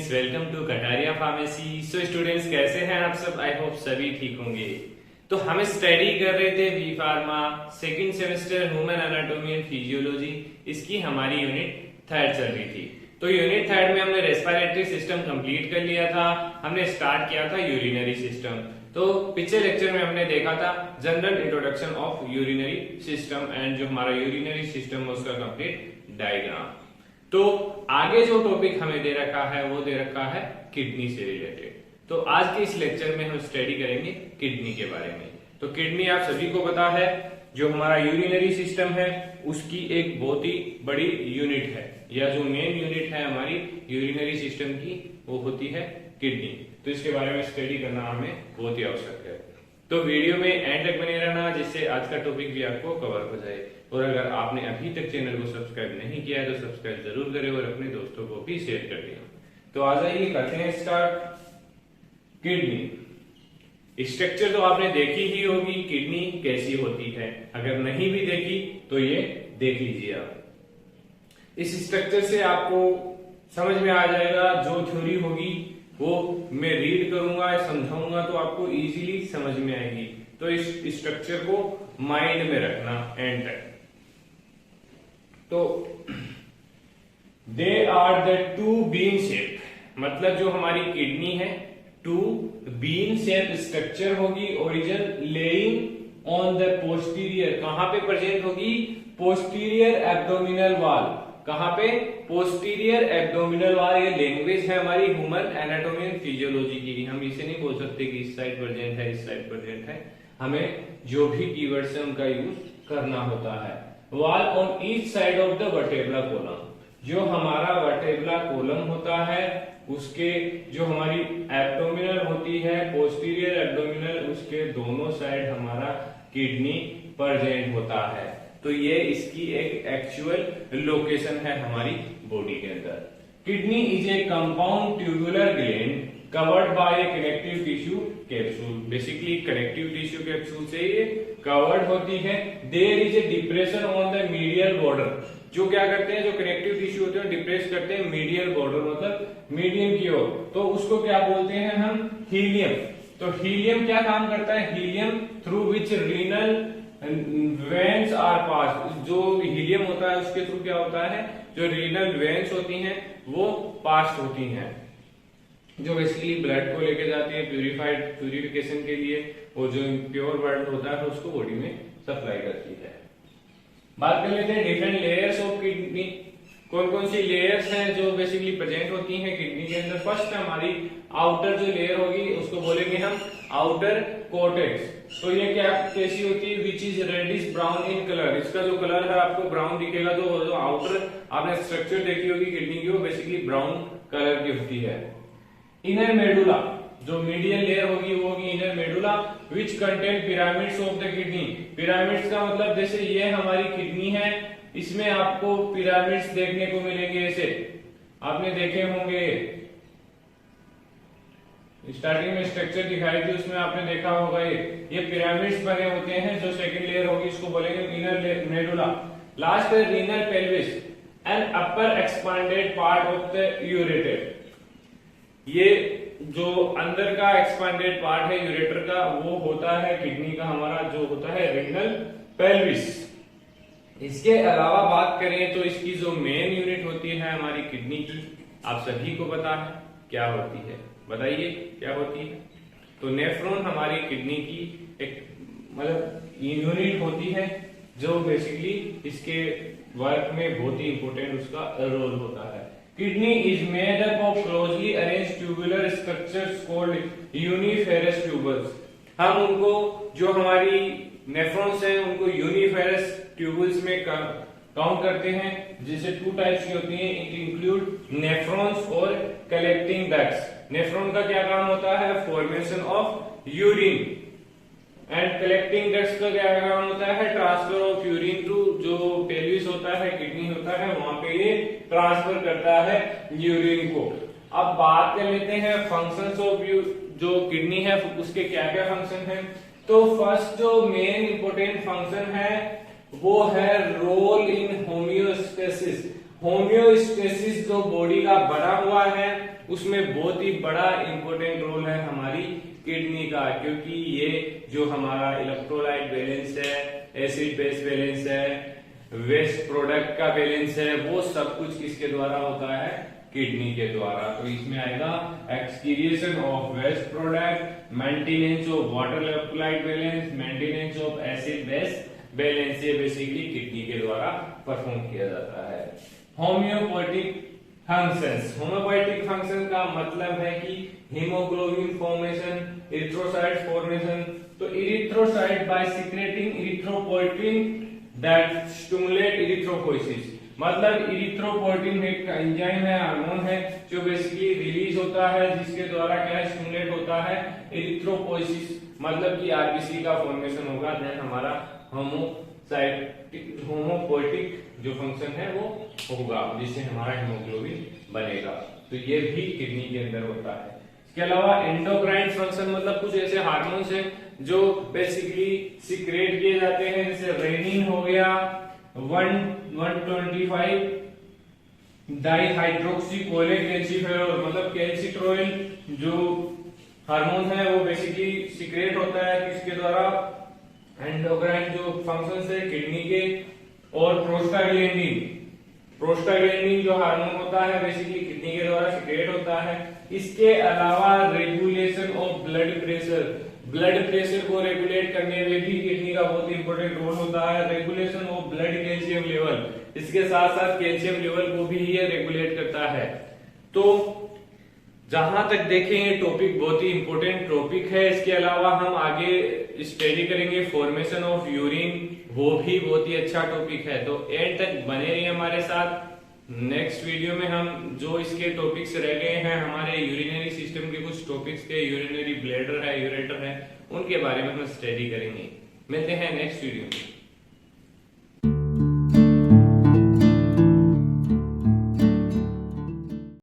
Students, welcome to Kataria pharmacy. So students, कैसे हैं आप सब? आई होप सभी ठीक होंगे। तो हम स्टडी कर रहे थे B pharma second semester human anatomy and physiology. इसकी हमारी यूनिट थर्ड चल रही थी। तो यूनिट थर्ड में हमने रेस्पिरेटरी सिस्टम कंप्लीट कर लिया था। हमने स्टार्ट किया था यूरिनरी सिस्टम। तो पिछले लेक्चर में हमने देखा था general introduction of urinary system and जो हमारा यूरिनरी सिस्टम उसका कंप्लीट डायग्राम। तो आगे जो टॉपिक हमें दे रखा है वो दे रखा है किडनी से रिलेटेड। तो आज के इस लेक्चर में हम स्टडी करेंगे किडनी के बारे में। तो किडनी आप सभी को पता है, जो हमारा यूरिनरी सिस्टम है उसकी एक बहुत ही बड़ी यूनिट है, या जो मेन यूनिट है हमारी यूरिनरी सिस्टम की वो होती है किडनी। तो इसके बारे में स्टडी करना हमें बहुत ही आवश्यक है। तो वीडियो में एंड तक बने रहना, जिससे आज का टॉपिक भी आपको कवर हो जाए। और अगर आपने अभी तक चैनल को सब्सक्राइब नहीं किया है तो सब्सक्राइब जरूर करें और अपने दोस्तों को भी शेयर कर दें। तो आ जाइए करते हैं स्टार्ट। किडनी स्ट्रक्चर तो आपने देखी ही होगी, किडनी कैसी होती है। अगर नहीं भी देखी तो ये देख लीजिए आप। इस स्ट्रक्चर से आपको समझ में आ जाएगा। जो थ्योरी होगी वो मैं रीड करूंगा, समझाऊंगा तो आपको इजीली समझ में आएगी। तो इस स्ट्रक्चर को माइंड में रखना एंड तक। तो they are the two bean shape, मतलब जो हमारी किडनी है टू बीन शेप स्ट्रक्चर होगी। Origin lying on the posterior, कहां पे प्रेजेंट होगी? Posterior abdominal wall. कहां पे? Posterior abdominal wall. ये लैंग्वेज है हमारी ह्यूमन एनाटॉमी एंड फिजियोलॉजी की। हम इसे नहीं बोल सकते कि इस साइड प्रेजेंट है, इस साइड प्रेजेंट है। हमें जो भी कीवर्ड्स है उनका यूज करना होता है। Wall on each side of the vertebra column, जो हमारा वर्टेब्रा कॉलम होता है उसके जो हमारी एब्डोमिनल होती है, पोस्टीरियर एब्डोमिनल, उसके दोनों साइड हमारा किडनी प्रेजेंट होता है। तो ये इसकी एक एक्चुअल लोकेशन है हमारी बॉडी के अंदर। Kidney is a compound tubular gland covered by a connective tissue capsule. Basically connective tissue capsule से ये कवर्ड होती है। There is a depression on the medial border, जो क्या करते हैं, जो कनेक्टिव टिश्यू होते हैं डिप्रेस करते हैं मीडियल बॉर्डर, मतलब मीडियम की ओर। तो उसको क्या बोलते हैं हम? हीलियम। तो हीलियम क्या काम करता है? Hilum through which renal veins are pass. जो हीलियम होता है उसके थ्रू क्या होता है, जो रीनल वेन्स होती हैं वो पास होती हैं, जो बेसिकली ब्लड को लेके जाती है प्यूरिफिकेशन के लिए, और जो प्योर ब्लड होता है उसको बॉडी में सप्लाई करती है। बात कर लेते हैं डिफरेंट लेयर्स ऑफ किडनी। कौन कौन सी लेयर्स हैं जो बेसिकली प्रेजेंट होती हैं किडनी के अंदर? फर्स्ट हमारी आउटर जो लेयर होगी उसको बोलेंगे हम आउटर कोर्टेक्स। तो ये क्या कैसी होती है? Which is reddish brown in colour. इसका जो कलर है आपको ब्राउन दिखेगा। जो आउटर आपने स्ट्रक्चर देखी होगी किडनी की, वो बेसिकली ब्राउन कलर की होती है। इनर मेडुला, जो मीडियल लेयर होगी वो होगी inner medulla, which contain pyramids of the kidney. Pyramids का मतलब जैसे ये हमारी किडनी है, इसमें आपको पिरामिड्स देखने को मिलेंगे। ऐसे आपने देखे होंगे, स्टार्टिंग में स्ट्रक्चर दिखाई थी उसमें आपने देखा होगा ये पिरामिड्स बने होते हैं। जो सेकंड लेयर होगी इसको बोलेंगे इनर मेडुला। लास्ट है renal pelvis and upper expanded part of the ureter. ये जो अंदर का एक्सपांडेड पार्ट है यूरेटर का, वो होता है किडनी का हमारा, जो होता है रीनल पेल्विस। इसके अलावा बात करें तो इसकी जो मेन यूनिट होती है हमारी किडनी की, आप सभी को पता है क्या होती है? बताइए क्या होती है? तो नेफ्रॉन हमारी किडनी की एक मतलब यूनिट होती है, जो बेसिकली इसके वर्क में बहुत ही इंपॉर्टेंट उसका रोल होता है। Kidney is made up of closely arranged tubular structures called uriniferous tubules. हम उनको, जो हमारी नेफ्रॉन्स हैं, उनको यूनिफेरस ट्यूबल्स में काउंट करते हैं, जिसे टू टाइप्स की होती हैं। इट इंक्लूड नेफ्रॉन्स और कलेक्टिंग डक्ट्स। नेफ्रॉन का क्या काम होता है? Formation of urine. And collecting ducts का क्या काम होता है? ट्रांसफर ऑफ यूरिन टू, जो पेल्विस होता है, किडनी होता है, वहां पे ये ट्रांसफर करता है यूरिन को। अब बात कर लेते हैं फंक्शंस ऑफ जो किडनी है उसके क्या क्या फंक्शन है। तो फर्स्ट जो मेन इंपोर्टेंट फंक्शन है वो है रोल इन होम्योस्टेसिस। होम्योस्टेसिस जो बॉडी का बना हुआ है उसमें बहुत ही बड़ा इंपॉर्टेंट रोल है हमारी किडनी का, क्योंकि ये जो हमारा इलेक्ट्रोलाइट बैलेंस है, एसिड बेस बैलेंस है, वेस्ट प्रोडक्ट का बैलेंस है, वो सब कुछ किसके द्वारा होता है, किडनी के द्वारा। तो इसमें आएगा excretion of waste product, maintenance of water electrolyte balance, maintenance of acid base balance, ये बेसिकली किडनी के द्वारा परफॉर्म किया जाता है। होम्योपैथिक फंक्शंस, होम्योपैथिक फंक्शन का मतलब है कि हीमोग्लोबिन फॉर्मेशन, इरिथ्रोसाइट फॉर्मेशन। तो erythrocyte by secreting erythropoietin that stimulate erythropoiesis, मतलब इरिथ्रोपोइटिन एक एंजाइम है, हार्मोन है, जो बेसिकली रिलीज होता है, जिसके द्वारा क्या स्टिमुलेट होता है इरिथ्रोपोइसिस, मतलब कि आरबीसी का फॉर्मेशन होगा, देन हमारा होमोपोइटिक जो फंक्शन है वो होगा, जिससे हमारा हीमोग्लोबिन बनेगा। तो ये भी किडनी के अंदर होता है। इसके अलावा एंडोक्राइन फंक्शन, मतलब कुछ ऐसे हार्मोन्स हैं जो बेसिकली सिक्रेट किए जाते हैं, जैसे रेनिन हो गया, 125 डाइहाइड्रोक्सीकोलेकैल्सिफेरॉल, मतलब कैल्सिट्रोल जो हार्मोन है वो बेसिकली सिक्रेट होता है किसके द्वारा, एंडोक्राइन जो फंक्शंस है किडनी के। और प्रोस्टाग्लैंडिन जो हार्मोन होता है बेसिकली किडनी के द्वारा सिक्रेट होता है। इसके अलावा रेगुलेशन ऑफ ब्लड प्रेशर को रेगुलेट करने में भी किडनी का बहुत इंपॉर्टेंट रोल होता है। Regulation of blood calcium level, इसके साथ साथ कैल्शियम लेवल को भी ये रेगुलेट करता है। तो जहां तक देखें ये टॉपिक बहुत ही इंपॉर्टेंट टॉपिक है। इसके अलावा हम आगे स्टडी करेंगे फॉर्मेशन ऑफ यूरिन, वो भी बहुत ही अच्छा टॉपिक है। तो एंड तक बने रहिए हमारे साथ। नेक्स्ट वीडियो में हम जो इसके टॉपिक्स रह गए हैं हमारे यूरिनरी सिस्टम के कुछ टॉपिक्स के, यूरिनरी ब्लैडर है, यूरेटर है, उनके बारे में हम स्टडी करेंगे। मिलते हैं नेक्स्ट वीडियो में।